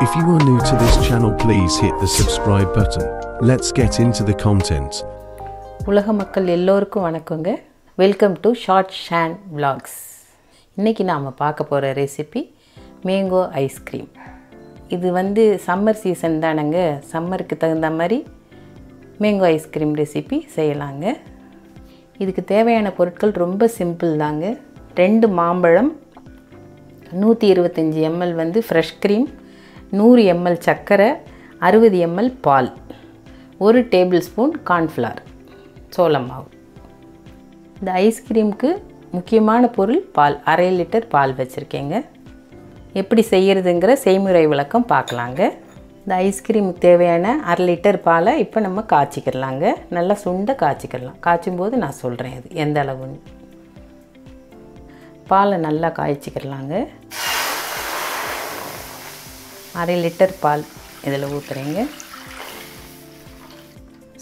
If you are new to this channel, please hit the subscribe button. Let's get into the content. உலக மக்கள் எல்லோருக்கும் வணக்கங்க. Welcome to shortsshanvlogs. இன்னைக்கு நாம பார்க்க போற ரெசிபி மேங்கோ ஐஸ்கிரீம். இது சம்மர் சீசன் தானங்க. சம்மருக்கு தகுந்த மாதிரி மேங்கோ ஐஸ்கிரீம் ரெசிபி செய்யலாங்க. இதுக்கு தேவையான பொருட்கள் ரொம்ப சிம்பிள் தாங்க. 2 மாம்பழம், 125 ml ஃப்ரெஷ் க்ரீம், 100 ml சர்க்கரை, 60 ml பால், 1 டேபிள் ஸ்பூன் கார்ன்ஃப்ளவர், சோள மாவு. இந்த ஐஸ்கிரீமுக்கு முக்கியமான பொருள் பால். 1/2 லிட்டர் பால் வச்சுருக்கேங்க. எப்படி செய்கிறதுங்கிற செய்முறை விளக்கம் பார்க்கலாங்க. இந்த ஐஸ்கிரீமுக்கு தேவையான 1/2 லிட்டர் பாலை இப்போ நம்ம காய்ச்சிக்கிடலாங்க. நல்லா சுண்ட காய்ச்சிக்கிடலாம். காய்ச்சும்போது நான் சொல்கிறேன் அது எந்த அளவுன்னு. பாலை நல்லா காய்ச்சிக்கிடலாங்க. 1/2 லிட்டர் பால் இதில் ஊற்றுறேங்க.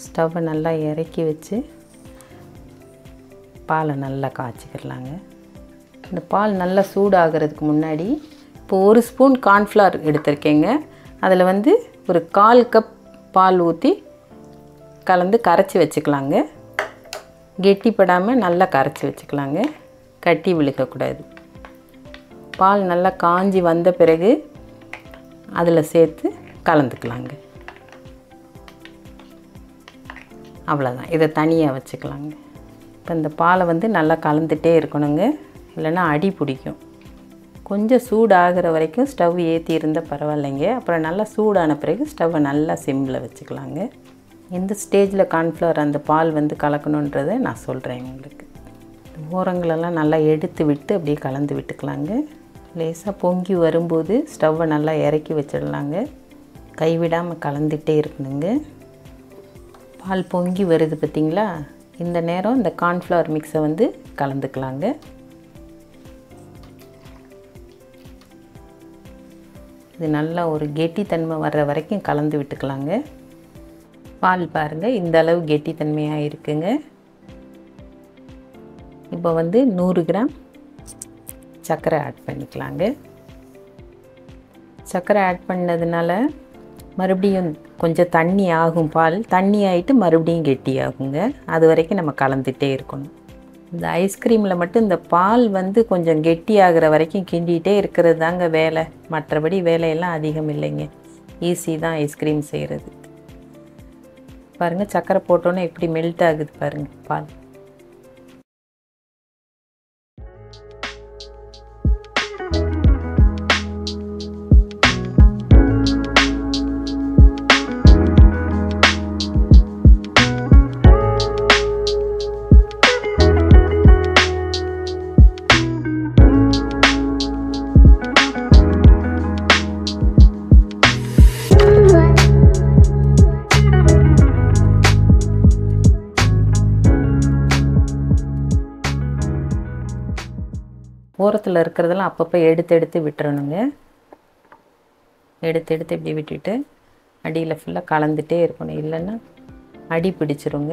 ஸ்டவ்வை நல்லா இறக்கி வச்சு பாலை நல்லா காய்ச்சிக்கிடலாங்க. இந்த பால் நல்லா சூடாகிறதுக்கு முன்னாடி இப்போ 1 ஸ்பூன் கார்ன்ஃப்ளவர் எடுத்திருக்கேங்க. அதில் ஒரு 1/4 கப் பால் ஊற்றி கலந்து கரைச்சி வச்சுக்கலாங்க. கெட்டிப்படாமல் நல்லா கரைச்சி வச்சுக்கலாங்க. கட்டி விழுக்கக்கூடாது. பால் நல்லா காஞ்சி வந்த பிறகு அதில் சேர்த்து கலந்துக்கலாங்க. அவ்வளோதான். இதை தனியாக வச்சுக்கலாங்க. இப்போ இந்த பாலை நல்லா கலந்துகிட்டே இருக்கணுங்க. இல்லைன்னா அடி பிடிக்கும். கொஞ்சம் சூடாகிற வரைக்கும் ஸ்டவ் ஏற்றி இருந்தால் பரவாயில்லைங்க. அப்புறம் நல்லா சூடான பிறகு ஸ்டவ்வை நல்லா சிம்மில் வச்சுக்கலாங்க. எந்த ஸ்டேஜில் கார்ன்ஃப்ளவர் அந்த பால் கலக்கணுன்றதை நான் சொல்கிறேன் உங்களுக்கு. ஓரங்களெல்லாம் நல்லா எடுத்து விட்டு அப்படியே கலந்து விட்டுக்கலாங்க. லேசாக பொங்கி வரும்போது ஸ்டவ்வை நல்லா இறக்கி வச்சிடலாங்க. கைவிடாமல் கலந்துகிட்டே இருக்கணுங்க. பால் பொங்கி வருது பார்த்திங்களா? இந்த நேரம் இந்த கார்ன்ஃப்ளவர் மிக்ஸை கலந்துக்கலாங்க. இது நல்லா ஒரு கெட்டித்தன்மை வர்ற வரைக்கும் கலந்து விட்டுக்கலாங்க. பால் பாருங்கள் இந்த அளவு கெட்டித்தன்மையாக இருக்குங்க. இப்போ 100 கிராம் சர்க்கரை ஆட் பண்ணிக்கலாங்க. சர்க்கரை ஆட் பண்ணதுனால மறுபடியும் கொஞ்சம் தண்ணி ஆகும். பால் தண்ணி ஆகிட்டு மறுபடியும் கெட்டி ஆகுங்க. அது வரைக்கும் நம்ம கலந்துகிட்டே இருக்கணும். இந்த ஐஸ்கிரீமில் மட்டும் இந்த பால் கொஞ்சம் கெட்டி ஆகிற வரைக்கும் கிண்டிகிட்டே இருக்கிறது தாங்க வேலை. மற்றபடி வேலையெல்லாம் அதிகம் இல்லைங்க. ஈஸி தான் ஐஸ்கிரீம் செய்கிறது. பாருங்கள் சர்க்கரை போட்டோன்னே எப்படி மெல்ட் ஆகுது பாருங்கள் பால். ஓரத்தில் இருக்கிறதெல்லாம் அப்பப்போ எடுத்து விட்டுறணுங்க. எடுத்து இப்படி விட்டுட்டு அடியில் ஃபுல்லாக கலந்துகிட்டே இருக்கணும். இல்லைன்னா அடி பிடிச்சிருங்க.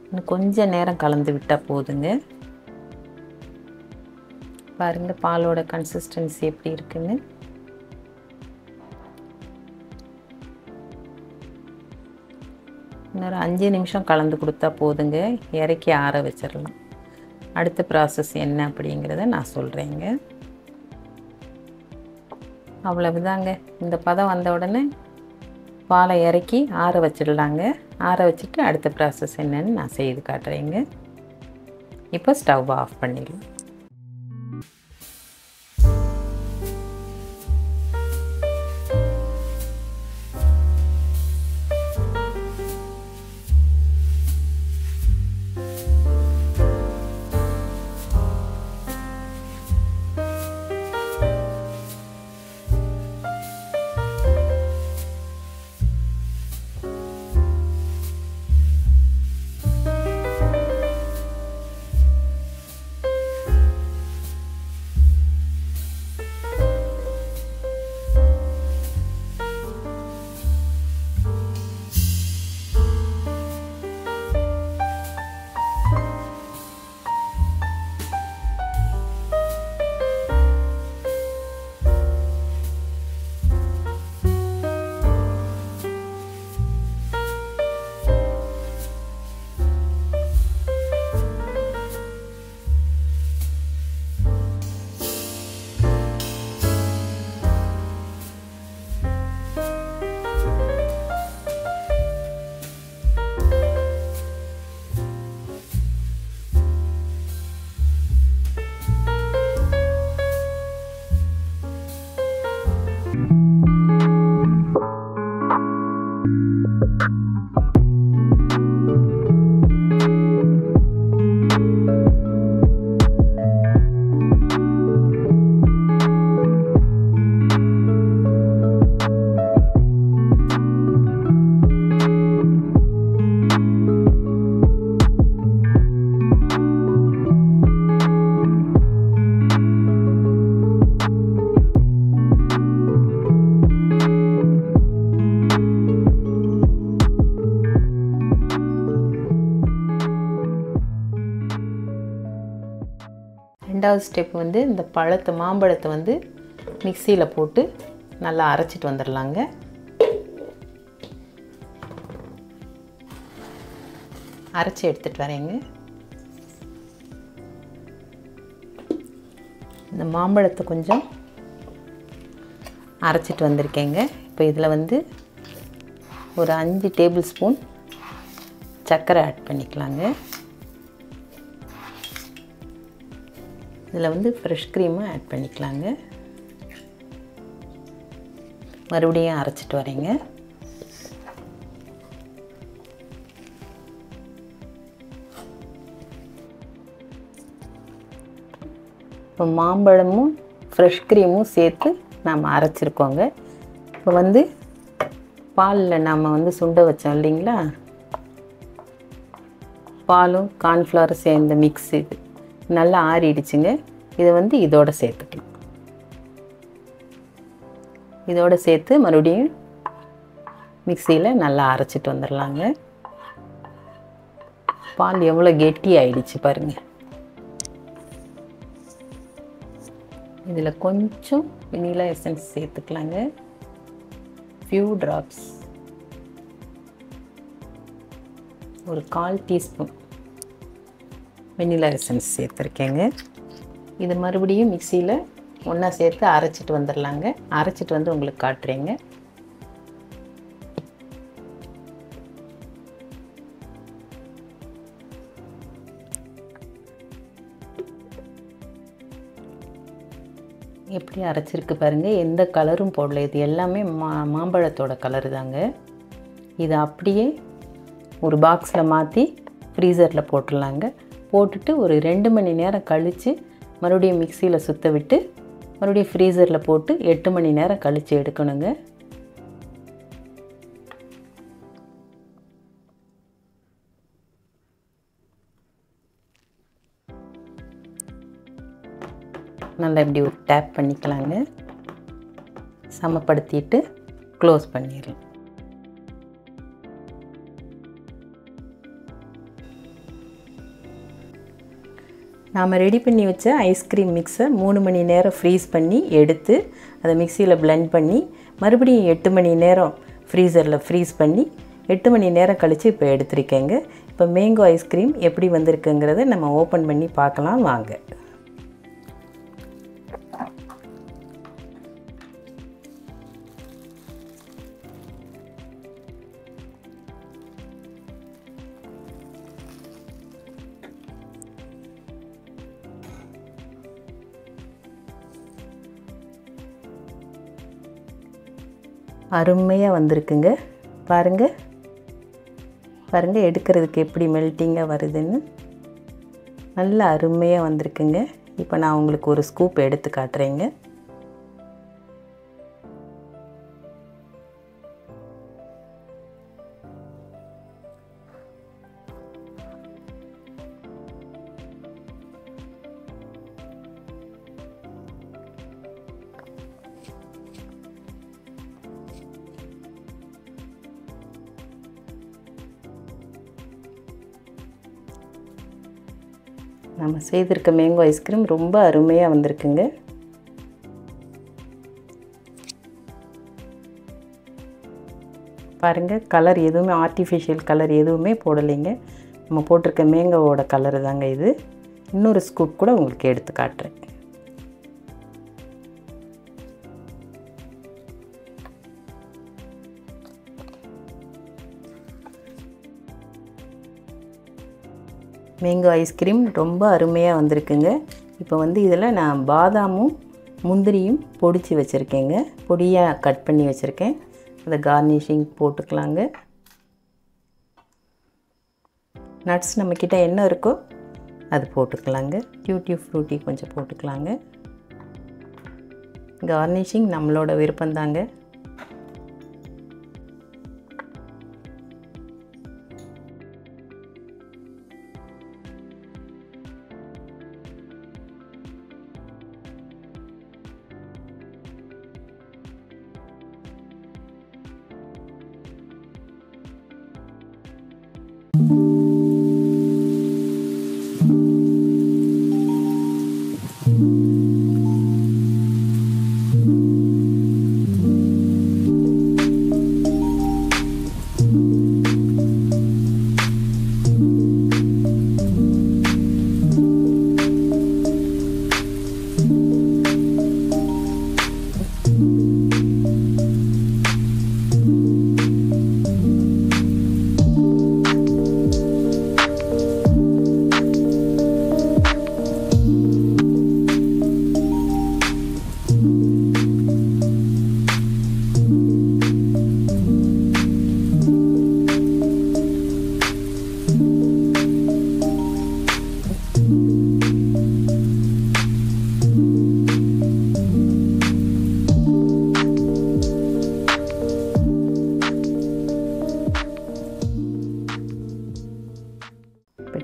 இன்னும் கொஞ்சம் நேரம் கலந்து விட்டால் போதுங்க. பாருங்கள் பாலோட கன்சிஸ்டன்சி எப்படி இருக்குன்னு. இன்னொரு 5 நிமிஷம் கலந்து கொடுத்தா போதுங்க. இறக்கி ஆற வச்சிடலாம். அடுத்த ப்ராசஸ் என்ன அப்படிங்கிறத நான் சொல்கிறேங்க. அவ்வளவுதாங்க. இந்த பதம் வந்த உடனே பாலை இறக்கி ஆற வச்சிடலாங்க. ஆற வச்சுட்டு அடுத்த ப்ராசஸ் என்னன்னு நான் செய்து காட்டுறேங்க. இப்போ ஸ்டவ் ஆஃப் பண்ணிடலாம். ரெண்டாவது ஸ்டெப் வந்து இந்த மாம்பழத்தை வந்து மிக்சியில் போட்டு நல்லா அரைச்சிட்டு வந்துடலாங்க. அரைச்சி எடுத்துகிட்டு வரேங்க. இந்த மாம்பழத்தை கொஞ்சம் அரைச்சிட்டு வந்திருக்கேங்க. இப்போ இதில் வந்து ஒரு 5 டேபிள் ஸ்பூன் சர்க்கரை ஆட் பண்ணிக்கலாங்க. இதில் வந்து ஃப்ரெஷ் க்ரீமும் ஆட் பண்ணிக்கலாங்க. மறுபடியும் அரைச்சிட்டு வரேங்க. இப்போ மாம்பழமும் ஃப்ரெஷ் க்ரீமும் சேர்த்து நாம் அரைச்சிருக்கோங்க. இப்போ வந்து பாலில் நாம் வந்து சுண்ட வச்சோம் இல்லைங்களா, பாலும் கார்ன்ஃப்ளவரும் சேர்ந்த மிக்ஸ் இது நல்லா ஆறிடுச்சுங்க. இதை வந்து இதோடு சேர்த்துக்கலாம். இதோடு சேர்த்து மறுபடியும் மிக்சியில் நல்லா அரைச்சிட்டு வந்துடலாங்க. பால் எவ்வளோ கெட்டி ஆயிடுச்சு பாருங்கள். இதில் கொஞ்சம் வெனிலா எசன்ஸ் சேர்த்துக்கலாங்க. ஃபியூ ட்ராப்ஸ், ஒரு 1/4 டீஸ்பூன் வெனிலா எசன்ஸ் சேர்த்துருக்கேங்க. இது மறுபடியும் மிக்சியில் ஒன்றா சேர்த்து அரைச்சிட்டு வந்துடலாங்க. அரைச்சிட்டு வந்து உங்களுக்கு காட்டுறேங்க. எப்படி அரைச்சிருக்கு பாருங்கள். எந்த கலரும் போடல. இது எல்லாமே மாம்பழத்தோட கலரு தாங்க. இதை அப்படியே ஒரு பாக்ஸில் மாற்றி ஃப்ரீசரில் போட்டுடலாங்க. போட்டுட்டு ஒரு 2 மணி நேரம் கழித்து மறுபடியும் மிக்சியில் சுற்ற விட்டு மறுபடியும் ஃப்ரீசரில் போட்டு 8 மணி நேரம் கழித்து எடுக்கணுங்க. நல்லா இப்படி ஒரு டேப் பண்ணிக்கலாங்க. சமப்படுத்திட்டு க்ளோஸ் பண்ணிடலாம். நாம் ரெடி பண்ணி வச்ச ஐஸ்கிரீம் மிக்ஸை 3 மணி நேரம் ஃப்ரீஸ் பண்ணி எடுத்து அதை மிக்சியில் பிளெண்ட் பண்ணி மறுபடியும் 8 மணி நேரம் ஃப்ரீசரில் ஃப்ரீஸ் பண்ணி 8 மணி நேரம் கழித்து இப்போ எடுத்துருக்கேங்க. இப்போ மேங்கோ ஐஸ்கிரீம் எப்படி வந்திருக்குங்கிறத நம்ம ஓப்பன் பண்ணி பார்க்கலாம் வாங்க. அருமையாக வந்திருக்குங்க. பாருங்கள் பாருங்கள், எடுக்கிறதுக்கு எப்படி மெல்ட்டிங்காக வருதுன்னு. நல்லா அருமையாக வந்திருக்குங்க. இப்போ நான் உங்களுக்கு ஒரு ஸ்கூப் எடுத்து காட்டுறேங்க. நம்ம செய்திருக்க மேங்கோ ஐஸ்கிரீம் ரொம்ப அருமையாக வந்திருக்குங்க. பாருங்கள், கலர் எதுவுமே ஆர்டிஃபிஷியல் கலர் எதுவுமே போடலைங்க. நம்ம போட்டிருக்க மேங்கோவோட கலர் தாங்க இது. இன்னொரு ஸ்கூப் கூட உங்களுக்கு எடுத்து காட்டுறேன். மேங்கோ ஐஸ்கிரீம் ரொம்ப அருமையாக வந்திருக்குங்க. இப்போ வந்து இதில் நான் பாதாமும் முந்திரியும் பொடிச்சு வச்சுருக்கேங்க. பொடியாக கட் பண்ணி வச்சுருக்கேன். அதை கார்னிஷிங் போட்டுக்கலாங்க. நட்ஸ் நம்மக்கிட்ட என்ன இருக்கோ அது போட்டுக்கலாங்க. டியூட்டி ஃப்ரூட்டி கொஞ்சம் போட்டுக்கலாங்க. கார்னிஷிங் நம்மளோட விருப்பம்தாங்க.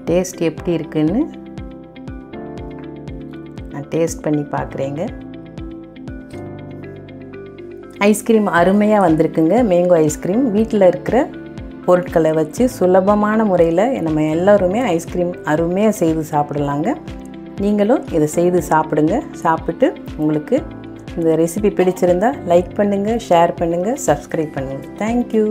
டேஸ்ட் எப்படி இருக்குன்னு நான் டேஸ்ட் பண்ணி பார்க்குறேங்க. ஐஸ்கிரீம் அருமையாக வந்திருக்குங்க. மேங்கோ ஐஸ்கிரீம் வீட்டில் இருக்கிற பொருட்களை வச்சு சுலபமான முறையில் நம்ம எல்லோருமே ஐஸ்கிரீம் அருமையாக செய்து சாப்பிடலாங்க. நீங்களும் இதை செய்து சாப்பிடுங்க. சாப்பிட்டு உங்களுக்கு இந்த ரெசிபி பிடிச்சிருந்தா லைக் பண்ணுங்கள், ஷேர் பண்ணுங்கள், சப்ஸ்கிரைப் பண்ணுங்கள். தேங்க்யூ.